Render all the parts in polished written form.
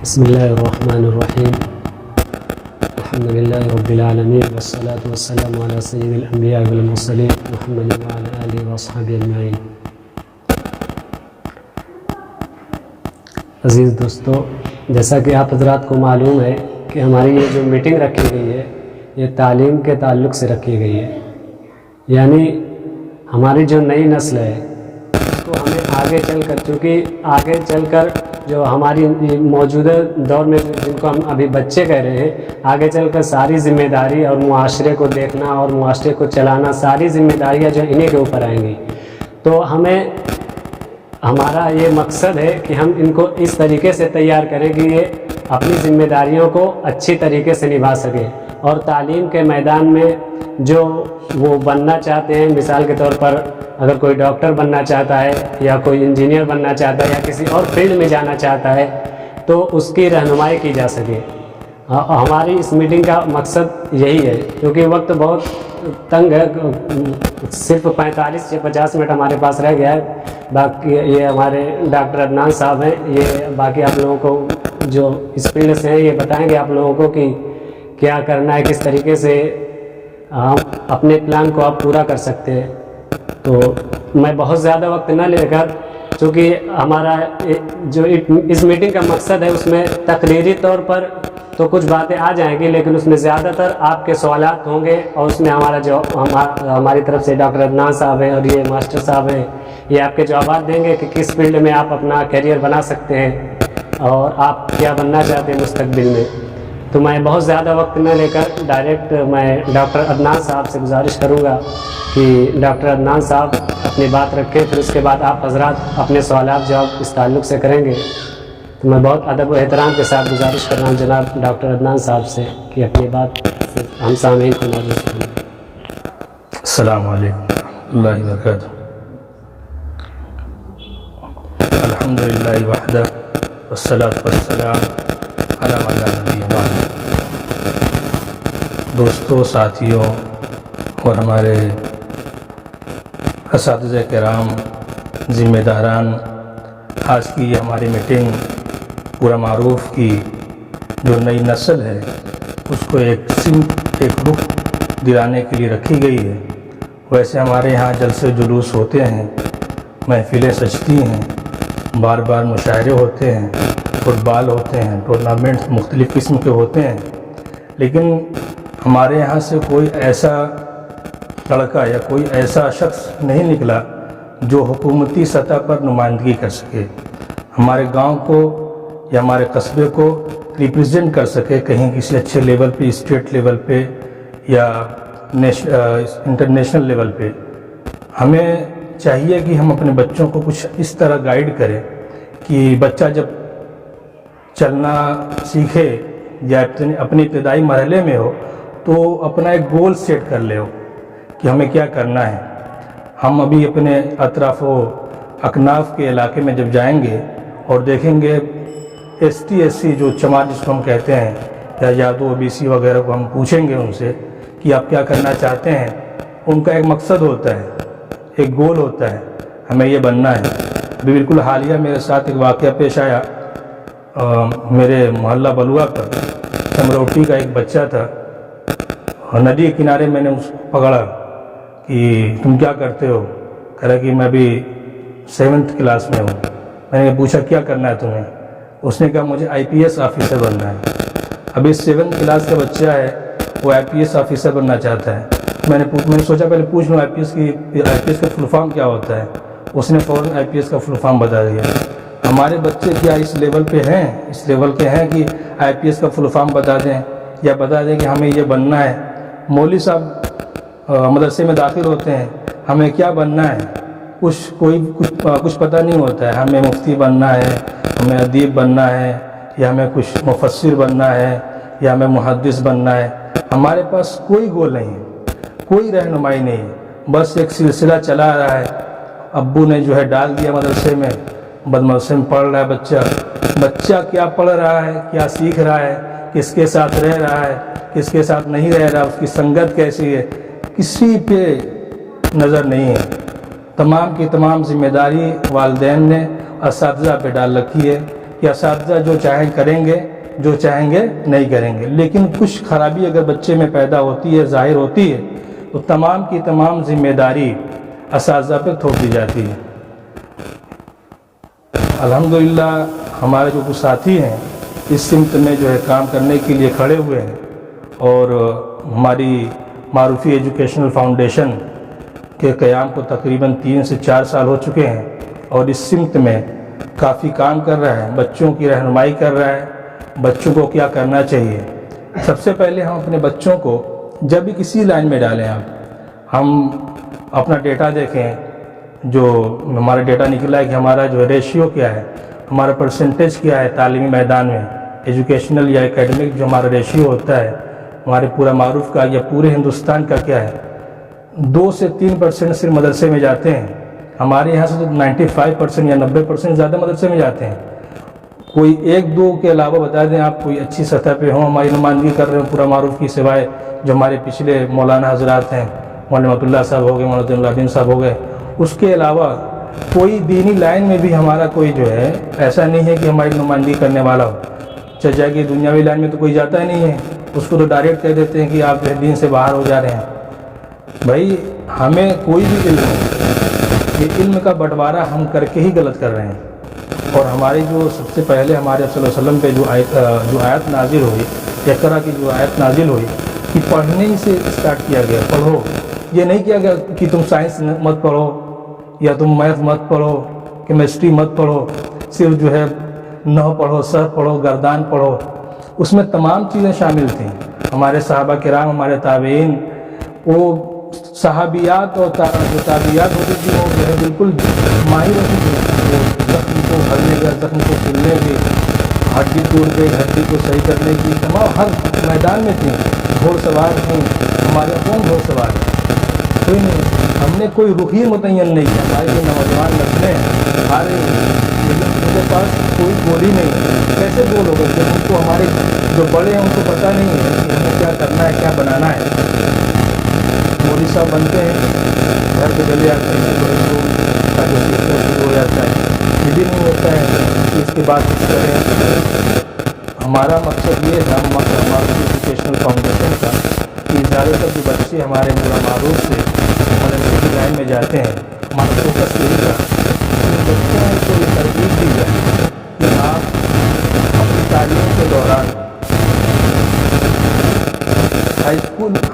بسم اللہ الرحمن الرحیم الحمد للہ رب العالمین والصلاة والسلام علی سید الانبیاء والمرسلین محمد وعلی آلہ واصحابہ اجمعین۔ عزیز دوستو، جیسا کہ آپ حضرات کو معلوم ہے کہ ہماری یہ جو میٹنگ رکھی گئی ہے یہ تعلیم کے تعلق سے رکھی گئی ہے، یعنی ہماری جو نئی نسل ہے اس کو ہمیں آگے چل کر، چونکہ آگے چل کر جو ہماری موجودہ دور میں جن کو ہم ابھی بچے کہہ رہے ہیں، آگے چل کر ساری ذمہ داری اور معاشرے کو دیکھنا اور معاشرے کو چلانا، ساری ذمہ داریاں جو انہیں کے اوپر آئیں گی۔ تو ہمارا یہ مقصد ہے کہ ہم ان کو اس طریقے سے تیار کریں کہ یہ اپنی ذمہ داریوں کو اچھی طریقے سے نبھا سکیں، اور تعلیم کے میدان میں جو وہ بننا چاہتے ہیں، مثال کے طور پر اگر کوئی ڈاکٹر بننا چاہتا ہے یا کوئی انجینئر بننا چاہتا ہے یا کسی اور فیلڈ میں جانا چاہتا ہے تو اس کی رہنمائی کی جا سکے۔ ہماری اس میٹنگ کا مقصد یہی ہے، کیونکہ وقت بہت تنگ ہے، صرف 45 سے 50 منٹ ہمارے پاس رہ گیا ہے۔ باقی یہ ہمارے ڈاکٹر عدنان صاحب ہیں، یہ باقی آپ لوگوں کو جو اس فیلڈ سے ہیں یہ بتائیں گے آپ لوگوں کو کہ کیا کرنا ہے، کس طریقے سے ہم اپنے پلان کو آپ پورا کر سکتے ہیں۔ تو میں بہت زیادہ وقت نہ لے کر، چونکہ ہمارا جو اس میٹنگ کا مقصد ہے اس میں تقریری طور پر تو کچھ باتیں آ جائیں گی، لیکن اس میں زیادہ تر آپ کے سوالات ہوں گے، اور اس میں ہماری طرف سے ڈاکٹر عدنان صاحب ہیں اور یہ ماسٹر صاحب ہیں، یہ آپ کے جوابات دیں گے کہ کس فیلڈ میں آپ اپنا کیریئر بنا سکتے ہیں اور آپ کیا بننا چاہتے ہیں مستقبل میں۔ تو میں بہت زیادہ وقت نہ لے کر ڈائریکٹ میں ڈاکٹر عدنان صاحب سے گزارش کروں گا کہ ڈاکٹر عدنان صاحب اپنی بات رکھیں، پھر اس کے بعد آپ حضرات اپنے سوالات جواب اس تعلق سے کریں گے۔ تو میں بہت ادب و احترام کے ساتھ گزارش کر رہا ہوں جناب ڈاکٹر عدنان صاحب سے کہ اپنی بات ہم سامعین کو نوازش کریں۔ السلام علیکم اللہ وبرکاتہ۔ الحمدللہ وحدہ والصلاة والسلام علی من لا نبی بعدہ۔ دوستوں، ساتھیوں اور ہمارے اساتذہ کرام، ذمہ داران، آج کی یہ ہماری میٹنگ پورا معروف کی جو نئی نسل ہے اس کو ایک رخ دلانے کے لیے رکھی گئی ہے۔ ویسے ہمارے یہاں جلسے جلوس ہوتے ہیں، محفلیں سجتی ہیں، بار بار مشاعرے ہوتے ہیں، فٹ بال ہوتے ہیں، ٹورنامنٹ مختلف قسم کے ہوتے ہیں، لیکن ہمارے یہاں سے کوئی ایسا لڑکا یا کوئی ایسا شخص نہیں نکلا جو حکومتی سطح پر نمائندگی کر سکے، ہمارے گاؤں کو یا ہمارے قصبے کو ریپرزینٹ کر سکے کہیں کسی اچھے لیول پہ، اسٹیٹ لیول پہ یا انٹرنیشنل لیول پہ۔ ہمیں چاہیے کہ ہم اپنے بچوں کو کچھ اس طرح گائیڈ کریں کہ بچہ جب چلنا سیکھے یا اپنے ابتدائی مرحلے میں ہو تو اپنا ایک گول سیٹ کر لے ہو کہ ہمیں کیا کرنا ہے۔ ہم ابھی اپنے اطراف و اکناف کے علاقے میں جب جائیں گے اور دیکھیں گے ایس ٹی ایس سی جو چمار جس کو ہم کہتے ہیں، یا یادو او بی سی وغیرہ کو ہم پوچھیں گے ان سے کہ آپ کیا کرنا چاہتے ہیں، ان کا ایک مقصد ہوتا ہے، ایک گول ہوتا ہے، ہمیں یہ بننا ہے۔ ابھی بالکل حالیہ میرے ساتھ ایک واقعہ پیش آیا، میرے محلہ بلوا کا چمروٹی کا ایک بچہ تھا، ندی کے کنارے میں نے اس کو پکڑا کہ تم کیا کرتے ہو، کہہ رہا کہ میں ابھی 7th کلاس میں ہوں۔ میں نے پوچھا کیا کرنا ہے تمہیں، اس نے کہا مجھے IPS آفیسر بننا ہے۔ ابھی 7th کلاس کا بچہ ہے، وہ IPS آفیسر بننا چاہتا ہے۔ میں نے سوچا پہلے پوچھ لوں IPS کا فل فارم کیا ہوتا ہے، اس نے فوراً IPS کا فل فارم بتا دیا۔ ہمارے بچے کیا اس لیول پہ ہیں، اس لیول کے ہیں کہ IPS کا فل فارم بتا دیں یا بتا دیں کہ ہمیں یہ بننا ہے۔ مولوی صاحب مدرسے میں داخل ہوتے ہیں، ہمیں کیا بننا ہے، کچھ پتہ نہیں ہوتا ہے، ہمیں مفتی بننا ہے، ہمیں ادیب بننا ہے، یا ہمیں کچھ مفسر بننا ہے، یا ہمیں محدث بننا ہے۔ ہمارے پاس کوئی گول نہیں ہے، کوئی رہنمائی نہیں ہے، بس ایک سلسلہ چلا آ رہا ہے۔ ابو نے جو ہے ڈال دیا مدرسے میں، مدرسے میں پڑھ رہا ہے بچہ کیا پڑھ رہا ہے، کیا سیکھ رہا ہے، کس کے ساتھ رہ رہا ہے، کس کے ساتھ نہیں رہ رہا، اس کی سنگت کیسی ہے، کسی پہ نظر نہیں ہے۔ تمام کی تمام ذمہ داری والدین نے اساتذہ پہ ڈال رکھی ہے کہ اساتذہ جو چاہیں کریں گے، جو چاہیں گے نہیں کریں گے، لیکن کچھ خرابی اگر بچے میں پیدا ہوتی ہے، ظاہر ہوتی ہے، تو تمام کی تمام ذمہ داری اساتذہ پہ تھوپ دی جاتی ہے۔ الحمدللہ ہمارے جو کچھ ساتھی ہیں اس سمت میں جو ہے کام کرنے کے لیے کھڑے ہوئے ہیں، اور ہماری معروفی ایجوکیشنل فاؤنڈیشن کے قیام کو تقریباً 3 سے 4 سال ہو چکے ہیں، اور اس سمت میں کافی کام کر رہا ہے، بچوں کی رہنمائی کر رہا ہے، بچوں کو کیا کرنا چاہیے۔ سب سے پہلے ہم اپنے بچوں کو جب بھی کسی لائن میں ڈالیں، ہم اپنا ڈیٹا دیکھیں، جو ہمارا ڈیٹا نکلا ہے کہ ہمارا جو ریشیو کیا ہے، ہمارا پرسنٹیج کیا ہے تعلیمی میدان میں، ایجوکیشنل یا اکیڈمک جو ہمارا ریشیو ہوتا ہے ہمارے پورا معروف کا یا پورے ہندوستان کا کیا ہے، 2 سے 3% صرف مدرسے میں جاتے ہیں۔ ہمارے یہاں سے تو 95% یا 90% زیادہ مدرسے میں جاتے ہیں۔ کوئی 1-2 کے علاوہ بتا دیں آپ کوئی اچھی سطح پہ ہوں ہماری نمائندگی کر رہے ہوں پورا معروف کی، سوائے جو ہمارے پچھلے مولانا حضرات ہیں، مولانا رحمۃ اللہ صاحب ہو گئے، مولانا اللہ الدین صاحب ہو گئے، اس کے علاوہ کوئی دینی لائن میں بھی ہمارا کوئی جو ہے ایسا نہیں ہے کہ ہماری نمائندگی کرنے والا ہو۔ چچا کی دنیاوی لائن میں تو کوئی جاتا ہی نہیں ہے، اس کو تو ڈائریکٹ کہہ دیتے ہیں کہ آپ جو ہے دین سے باہر ہو جا رہے ہیں۔ بھائی ہمیں کوئی بھی علم ہو، یہ علم کا بٹوارا ہم کر کے ہی غلط کر رہے ہیں۔ اور ہماری جو سب سے پہلے ہمارے صلی اللہ علیہ وسلم پہ جو آیت نازل ہوئی، اقرا کی جو آیت نازل ہوئی کہ پڑھنے ہی سے اسٹارٹ کیا گیا، پڑھو۔ یہ نہیں کیا گیا کہ تم سائنس مت پڑھو یا تم میتھ مت پڑھو، کیمسٹری مت پڑھو، صرف جو ہے نحو پڑھو، صرف پڑھو، گردان پڑھو۔ اس میں تمام چیزیں شامل تھیں۔ ہمارے صحابہ کرام، ہمارے تابعین، وہ صحابیات اور جو تابعیات ہوتی تھی وہ جو ہے بالکل ماہر ہوتی تھی، وہ زخم کو بھرنے کا، زخم کو سلنے کی، ہڈی توڑ کے ہڈی کو صحیح کرنے کی، تمام ہر میدان میں تھیں۔ گھوڑ سوار تھیں، ہمارے کون گھوڑ سوار ہے؟ کوئی نہیں۔ ہم نے کوئی رخی متعین نہیں کیا، ہماری جو نوجوان نسلیں ہیں آ رہی ہیں، لیکن ان کے پاس کوئی گولی نہیں ہے۔ کیسے گول ہوگا جب ان کو ہمارے جو بڑے ہیں ان کو پتہ نہیں ہے کہ ہمیں کیا کرنا ہے، کیا بنانا ہے۔ مولوی صاحب بنتے ہیں، گھر پہ چلے آتے ہیں، کا جو سلسلہ شروع ہو جاتا ہے، یہ بھی نہیں ہوتا ہے کہ اس کے بعد کچھ کریں۔ ہمارا مقصد یہ تھا ہمارے ایجوکیشنل فاؤنڈیشن کا کہ زیادہ تر جو بچے ہمارے مولا معروف سے ہمارے لائن میں جاتے ہیں، ہمارا فوکس یہی تھا کہ بچوں کو یہ ترغیب دی جائے کہ آپ اپنی تعلیم کے دوران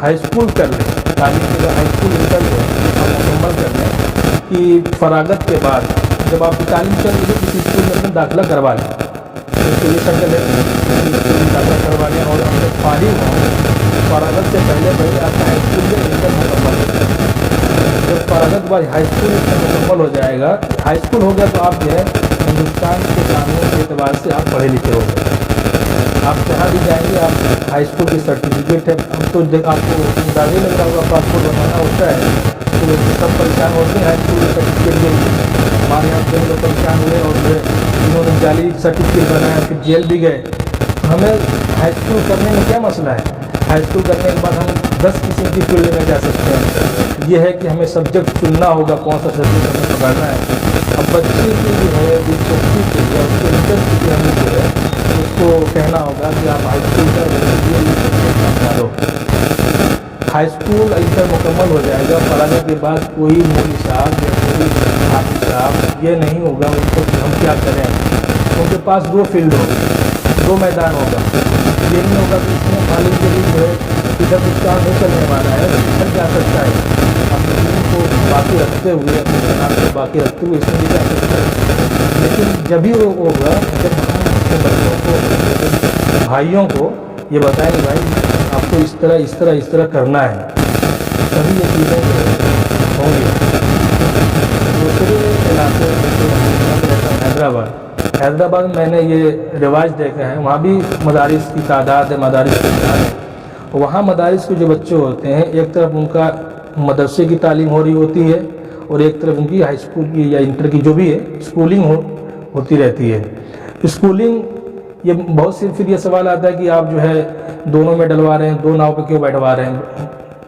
ہائی اسکول کر لیں، تعلیم کے ہائی اسکول انٹر جو ہے مکمل کر لیں کہ فراغت کے بعد جب آپ کی تعلیم چل رہی ہے کسی اسکول میں اپنا داخلہ کروا لیں، اس کے لیے شکل ہے داخلہ کروا لیں، اور ہم جب فارغ ہوں فراغت سے پہلے آپ کا ہائی اسکول میں انٹر مکمل ہو جائے گا۔ جب فراغت بعد ہائی اسکول مکمل ہو جائے گا، ہائی اسکول ہو گیا تو آپ جو ہے ہندوستان کے قانون کے اعتبار سے آپ پڑھے لکھے ہو گئے۔ آپ جہاں بھی جائیں گے آپ ہائی اسکول کی سرٹیفکیٹ ہے، ہم تو آپ کو اندازہ لگ رہا ہوگا پاسپورٹ بنانا ہوتا ہے تو سب پریشان ہوتے ہیں ہائی اسکول کی سرٹیفکیٹ کے لیے۔ ہمارے یہاں سے لوگ پریشان ہوئے اور جو ہے انہوں نے جعلی سرٹیفکیٹ بنایا، پھر جیل بھی گئے۔ ہمیں ہائی اسکول کرنے میں کیا مسئلہ ہے؟ ہائی اسکول کرنے کے بعد ہم 10 قسم کی فیلڈ میں جا سکتے ہیں۔ یہ ہے کہ ہمیں سبجیکٹ چننا ہوگا کون سا سبجیکٹ ہمیں پکڑنا ہے۔ اب بچے کی جو ہے دلچسپی کے لیے اس کے انٹرسٹ کی ہمیں جو ہے اس کو کہنا ہوگا کہ آپ ہائی اسکول کر لو۔ ہائی اسکول انٹر مکمل ہو جائے گا، فراغت کے بعد کوئی مولوی صاحب یا کوئی حافظ صاحب یہ نہیں ہوگا ان کو کہ ہم کیا کریں۔ ان کے پاس 2 فیلڈ ہوگی، 2 میدان ہوگا۔ یہ نہیں ہوگا کہ اس میں خالد کے لیے جو ہے ادھر کچھ کام نہیں کرنے والا ہے، ادھر جا سکتا ہے، اپنے دین کو باقی رکھتے ہوئے، اپنے جناب کو باقی رکھتے ہوئے اس میں بھی جا سکتا ہے۔ لیکن جبھی وہ ہوگا جب ہم اپنے بچوں کو، بھائیوں کو یہ بتائیں کہ بھائی آپ کو اس طرح کرنا ہے، تبھی یہ چیزیں ہوں گی۔ دوسرے علاقے حیدرآباد میں میں نے یہ رواج دیکھا ہے، وہاں بھی مدارس کی تعداد ہے، مدارس کی تعداد ہے۔ وہاں مدارس کے جو بچے ہوتے ہیں ایک طرف ان کا مدرسے کی تعلیم ہو رہی ہوتی ہے اور ایک طرف ان کی ہائی اسکول کی یا انٹر کی جو بھی ہے اسکولنگ ہوتی رہتی ہے۔ اسکولنگ یہ بہت سے پھر یہ سوال آتا ہے کہ آپ جو ہے دونوں میں ڈلوا رہے ہیں، 2 ناؤ پہ کیوں بیٹھوا رہے ہیں؟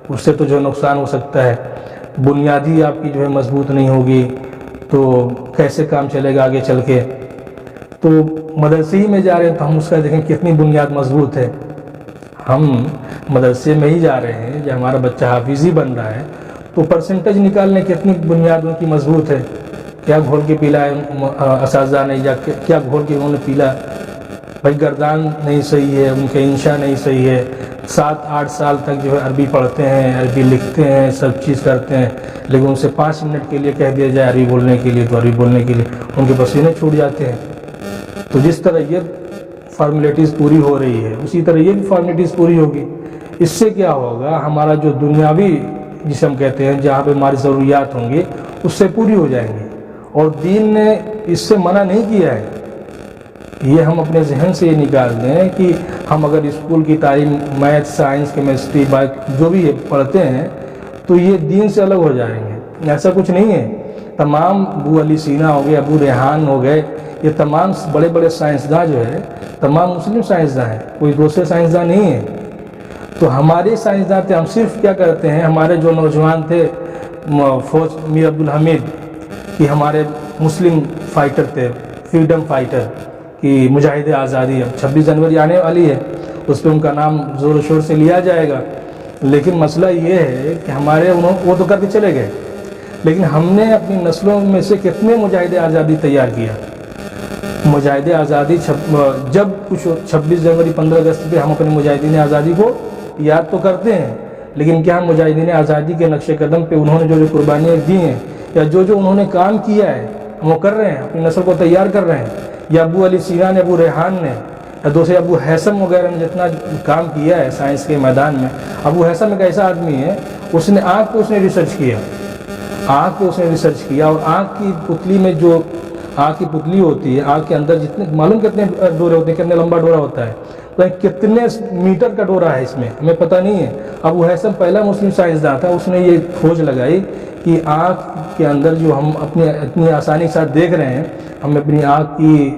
اس سے تو جو نقصان ہو سکتا ہے، بنیادی آپ کی جو ہے مضبوط نہیں ہوگی تو کیسے کام چلے گا آگے چل کے۔ تو تو مدرسے ہی میں جا رہے ہیں تو ہم اس کا دیکھیں کتنی بنیاد مضبوط ہے. ہم مدرسے میں ہی جا رہے ہیں یا ہمارا بچہ حافظی بن رہا ہے تو پرسنٹیج نکالنے کتنی بنیاد ان کی مضبوط ہے. کیا گھول کے پیلا ہے اساتذہ نے یا کیا گھول کے انہوں نے پیلا. بھائی گردان نہیں صحیح ہے, ان کا انشاء نہیں صحیح ہے, 7-8 سال تک جو ہے عربی پڑھتے ہیں, عربی لکھتے ہیں, سب چیز کرتے ہیں, لیکن ان سے 5 منٹ کے لیے کہہ دیا جائے عربی بولنے کے لیے تو عربی بولنے کے لیے ان کے پسینے چھوٹ جاتے ہیں. تو جس طرح یہ فارمیلٹیز پوری ہو رہی ہے اسی طرح یہ بھی فارمیلٹیز پوری ہوگی. اس سے کیا ہوگا, ہمارا جو دنیاوی جسے ہم کہتے ہیں جہاں پہ ہماری ضروریات ہوں گی اس سے پوری ہو جائیں گی. اور دین نے اس سے منع نہیں کیا ہے. یہ ہم اپنے ذہن سے یہ نکال دیں کہ ہم اگر اسکول کی تعلیم میتھ, سائنس, کیمسٹری, جو بھی پڑھتے ہیں تو یہ دین سے الگ ہو جائیں گے. ایسا کچھ نہیں ہے. تمام ابو علی سینا ہو گئے, ابو ریحان ہو گئے, یہ تمام بڑے بڑے سائنسداں جو ہے تمام مسلم سائنسداں ہیں, کوئی دوسرے سائنسداں نہیں ہیں. تو ہمارے سائنسداں تھے, ہم صرف کیا کرتے ہیں, ہمارے جو نوجوان تھے فوج میر عبدالحمید کہ ہمارے مسلم فائٹر تھے, فریڈم فائٹر کہ مجاہد آزادی. اب 26 جنوری آنے والی ہے, اس پہ ان کا نام زور و شور سے لیا جائے گا. لیکن مسئلہ یہ ہے کہ ہمارے وہ تو کر کے چلے گئے, لیکن ہم نے اپنی نسلوں میں سے کتنے مجاہد آزادی تیار کیا. مجاہد آزادی جب کچھ 26 جنوری 15 اگست پہ ہم اپنے مجاہدین آزادی کو یاد تو کرتے ہیں, لیکن کیا ہم مجاہدین آزادی کے نقش قدم پہ انہوں نے جو قربانیاں دی ہیں یا جو انہوں نے کام کیا ہے ہم وہ کر رہے ہیں, اپنی نسل کو تیار کر رہے ہیں. یا ابو علی سینا نے, ابو ریحان نے, یا دوسرے ابو حیثم وغیرہ نے جتنا کام کیا ہے سائنس کے میدان میں. ابو حیثم ایک ایسا آدمی ہے, اس نے آنکھ پہ اس نے ریسرچ کیا, آنکھ پہ اس نے ریسرچ کیا. اور آنکھ کی پتلی میں جو آنکھ کی پتلی ہوتی ہے, آنکھ کے اندر جتنے معلوم کتنے ڈورے ہوتے ہیں, کتنے لمبا ڈورا ہوتا ہے, تو کتنے میٹر کا ڈورا ہے اس میں ہمیں پتہ نہیں ہے. ابو حیثم پہلا مسلم سائنسداں تھا, اس نے یہ کھوج لگائی کہ آنکھ کے اندر جو ہم اتنی آسانی کے ساتھ دیکھ رہے ہیں, ہمیں اپنی آنکھ کی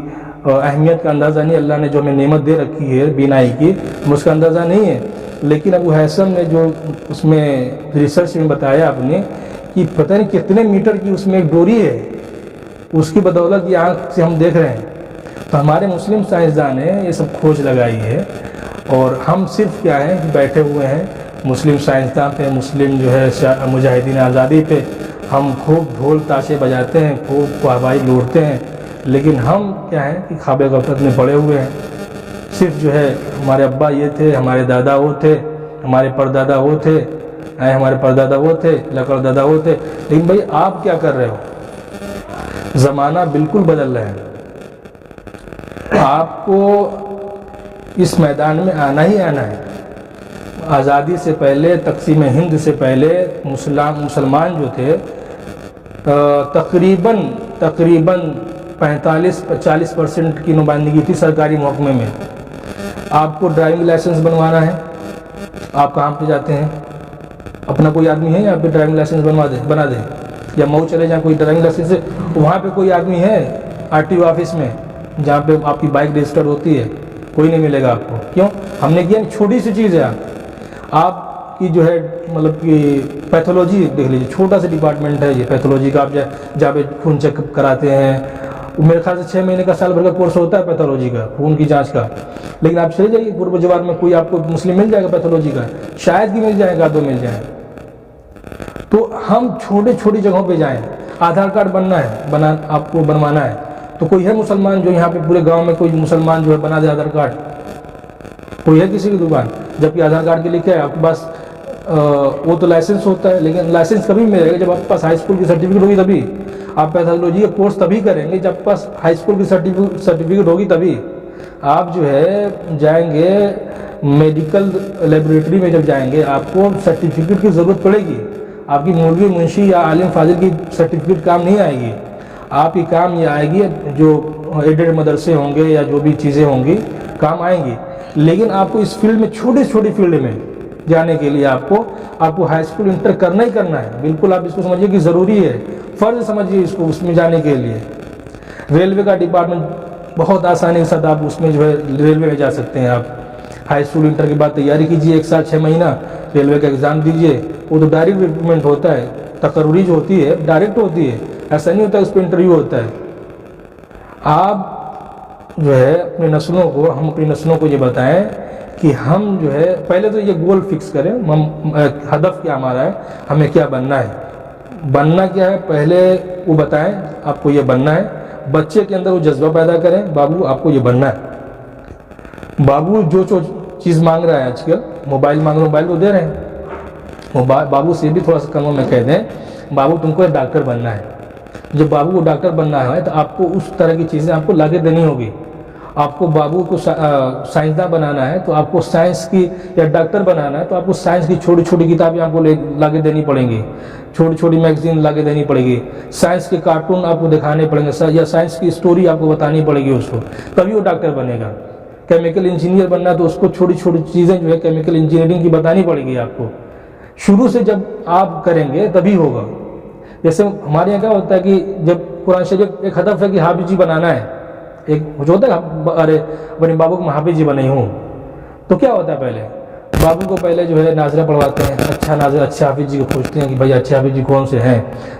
اہمیت کا اندازہ نہیں, اللہ نے جو ہمیں نعمت دے رکھی ہے بینائی کی, ہم اس کا اندازہ نہیں ہے. لیکن ابو حیثم نے جو اس میں ریسرچ میں بتایا اپنے کہ پتہ نہیں کتنے میٹر کی اس میں ایک ڈوری ہے, اس کی بدولت یہ آنکھ سے ہم دیکھ رہے ہیں. تو ہمارے مسلم سائنسداں نے یہ سب کھوج لگائی ہے, اور ہم صرف کیا ہیں کہ بیٹھے ہوئے ہیں مسلم سائنسداں پہ, مسلم جو ہے مجاہدین آزادی پہ ہم خوب ڈھول تاشے بجاتے ہیں, خوب ہوائی لوٹتے ہیں, لیکن ہم کیا ہیں کہ خواب غفلت میں پڑے ہوئے ہیں. صرف جو ہے ہمارے ابا یہ تھے, ہمارے دادا وہ تھے, ہمارے پردادا وہ تھے, ہمارے پردادا وہ تھے, لکڑ دادا وہ تھے. لیکن بھائی آپ کیا کر رہے ہو؟ زمانہ بالکل بدل رہا ہے. آپ کو اس میدان میں آنا ہی آنا ہے. آزادی سے پہلے, تقسیم ہند سے پہلے مسلمان جو تھے تقریباً 45-40% کی نمائندگی تھی سرکاری محکمے میں. آپ کو ڈرائیونگ لائسنس بنوانا ہے, آپ کہاں پہ جاتے ہیں؟ اپنا کوئی آدمی ہے یہاں پہ ڈرائیونگ لائسنس بنا دے, یا مئو چلے جائیں, کوئی ڈرائیونگ لائسنس ہے وہاں پہ کوئی آدمی ہے RTO آفس میں جہاں پہ آپ کی بائک رجسٹر ہوتی ہے؟ کوئی نہیں ملے گا آپ کو. کیوں؟ ہم نے کیا چھوٹی سی چیز ہے. آپ کی جو ہے مطلب کہ پیتھولوجی دیکھ لیجیے, چھوٹا سا ڈپارٹمنٹ ہے یہ پیتھولوجی کا. آپ جہاں پہ خون چیک اپ کراتے ہیں, میرے خیال سے 6 مہینے کا, سال بھر کا کورس ہوتا ہے پیتھولوجی کا, خون کی جانچ کا. لیکن آپ چلے جائیے پورب جوار میں, کوئی آپ کو مسلم مل جائے گا پیتھولوجی کا, شاید کہ مل جائے گا, 2 مل جائیں. تو ہم چھوٹی جگہوں پہ جائیں. آدھار کارڈ بننا ہے, آپ کو بنوانا ہے, تو کوئی ہے مسلمان جو یہاں پہ پورے گاؤں میں کوئی مسلمان جو ہے بنا دے آدھار کارڈ؟ کوئی ہے کسی کی دکان؟ جبکہ آدھار کارڈ کے لیے کیا ہے آپ کے پاس, وہ تو لائسنس ہوتا ہے, لیکن لائسنس کبھی ملے گا جب آپ کے پاس ہائی اسکول کی سرٹیفکیٹ ہوگی. تبھی آپ پیتھولوجی کا کورس تبھی کریں گے جب آپ کے پاس ہائی اسکول کی سرٹیفکیٹ ہوگی. تبھی آپ جو ہے جائیں گے میڈیکل لیبوریٹری میں, جب جائیں گے آپ کو سرٹیفکیٹ کی ضرورت پڑے گی. آپ کی مولوی, منشی یا عالم فاضل کی سرٹیفکیٹ کام نہیں آئے گی. آپ کی کام یہ آئے گی جو ایڈڈ مدرسے ہوں گے یا جو بھی چیزیں ہوں گی کام آئیں گی. لیکن آپ کو اس فیلڈ میں, چھوٹی فیلڈ میں جانے کے لیے آپ کو ہائی اسکول انٹر کرنا ہی کرنا ہے. بالکل آپ اس کو سمجھیے کہ ضروری ہے, فرض سمجھیے اس کو, اس میں جانے کے لیے. ریلوے کا ڈپارٹمنٹ بہت آسانی کے ساتھ آپ اس میں جو ہے ریلوے میں جا سکتے ہیں. آپ ہائی اسکول انٹر کے بعد تیاری کیجیے, 1 سال 6 مہینہ ریلوے کا ایگزام دیجیے. وہ تو ڈائریکٹ ریکروٹمنٹ ہوتا ہے, تقرری جو ہوتی ہے ڈائریکٹ ہوتی ہے, ایسا نہیں ہوتا ہے اس پہ انٹرویو ہوتا ہے. آپ جو ہے اپنی نسلوں کو، ہم اپنی نسلوں کو یہ بتائیں کہ ہم جو ہے پہلے تو یہ گول فکس کریں، ہم ہدف کیا ہمارا ہے، ہمیں کیا بننا ہے، بننا کیا ہے پہلے وہ بتائیں آپ کو یہ بننا ہے، بچے کے اندر وہ جذبہ پیدا کریں بابو آپ کو یہ بننا ہے۔ بابو جو چیز مانگ رہا ہے آج کل، موبائل مانگ رہا ہے موبائل کو دے رہے ہیں، بابو سے بھی تھوڑا سا کموں میں کہہ دیں بابو تم کو ڈاکٹر بننا ہے۔ جب بابو کو ڈاکٹر بننا ہے تو آپ کو اس طرح کی چیزیں آپ کو لا کے دینی ہوگی۔ آپ کو بابو کو سائنسداں بنانا ہے تو آپ کو سائنس کی، یا ڈاکٹر بنانا ہے تو آپ کو سائنس کی چھوٹی چھوٹی کتابیں آپ کو لا کے دینی پڑیں گی، چھوٹی چھوٹی میگزین لا کے دینی پڑے گی، سائنس کے کارٹون آپ کو دکھانے پڑیں گے، یا سائنس کی اسٹوری آپ کو بتانی پڑے گی اس کو، تبھی وہ ڈاکٹر بنے گا۔ کیمیکل انجینئر بننا ہے تو اس کو چھوٹی چھوٹی چیزیں جو ہے کیمیکل انجینئرنگ کی بتانی پڑے گی آپ کو۔ شروع سے جب آپ کریں گے تبھی ہوگا۔ جیسے ہمارے یہاں کیا ہوتا ہے کہ جب قرآن شریف ایک ہدف ہے کہ حافظ جی بنانا ہے، ایک جو ہوتا ہے ارے اپنے بابو کو حافظ جی بنے ہوں، تو کیا ہوتا ہے پہلے بابو کو پہلے جو ہے ناظرہ پڑھواتے ہیں، اچھا ناظرہ اچھے حافظ جی کو پوچھتے ہیں کہ بھائی اچھے حافظ جی کون سے ہیں،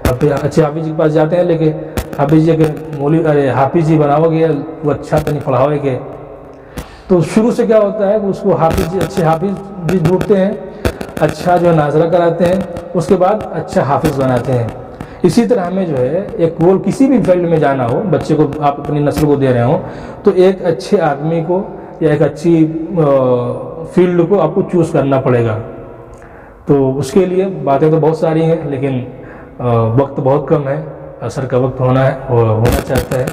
اب پھر اچھے حافظ جی کے پاس جاتے ہیں، لیکن حافظ جی کے ارے حافظ جی بناؤ گے وہ اچھا تو نہیں پڑھاؤ گے۔ تو شروع سے کیا ہوتا ہے کہ اس کو حافظ جی، اچھے حافظ جی ڈھونڈتے ہیں، اچھا جو ہے ناظرہ کراتے ہیں، اس کے بعد اچھا حافظ بناتے ہیں۔ اسی طرح ہمیں جو ہے ایک گول کسی بھی فیلڈ میں جانا ہو، بچے کو آپ اپنی نسل کو دے رہے ہوں تو ایک اچھے آدمی کو یا ایک اچھی فیلڈ کو آپ کو چوز کرنا پڑے گا۔ تو اس کے لیے باتیں تو بہت ساری ہیں لیکن وقت بہت کم ہے، عصر کا وقت ہونا چاہتا ہے،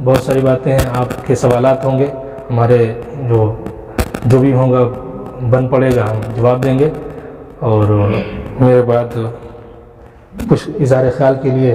بہت ساری باتیں ہیں، آپ کے سوالات ہوں گے، ہمارے جو بھی ہوں گا بن پڑے گا ہم جواب دیں گے۔ اور میرے بعد کچھ اظہار خیال کے لیے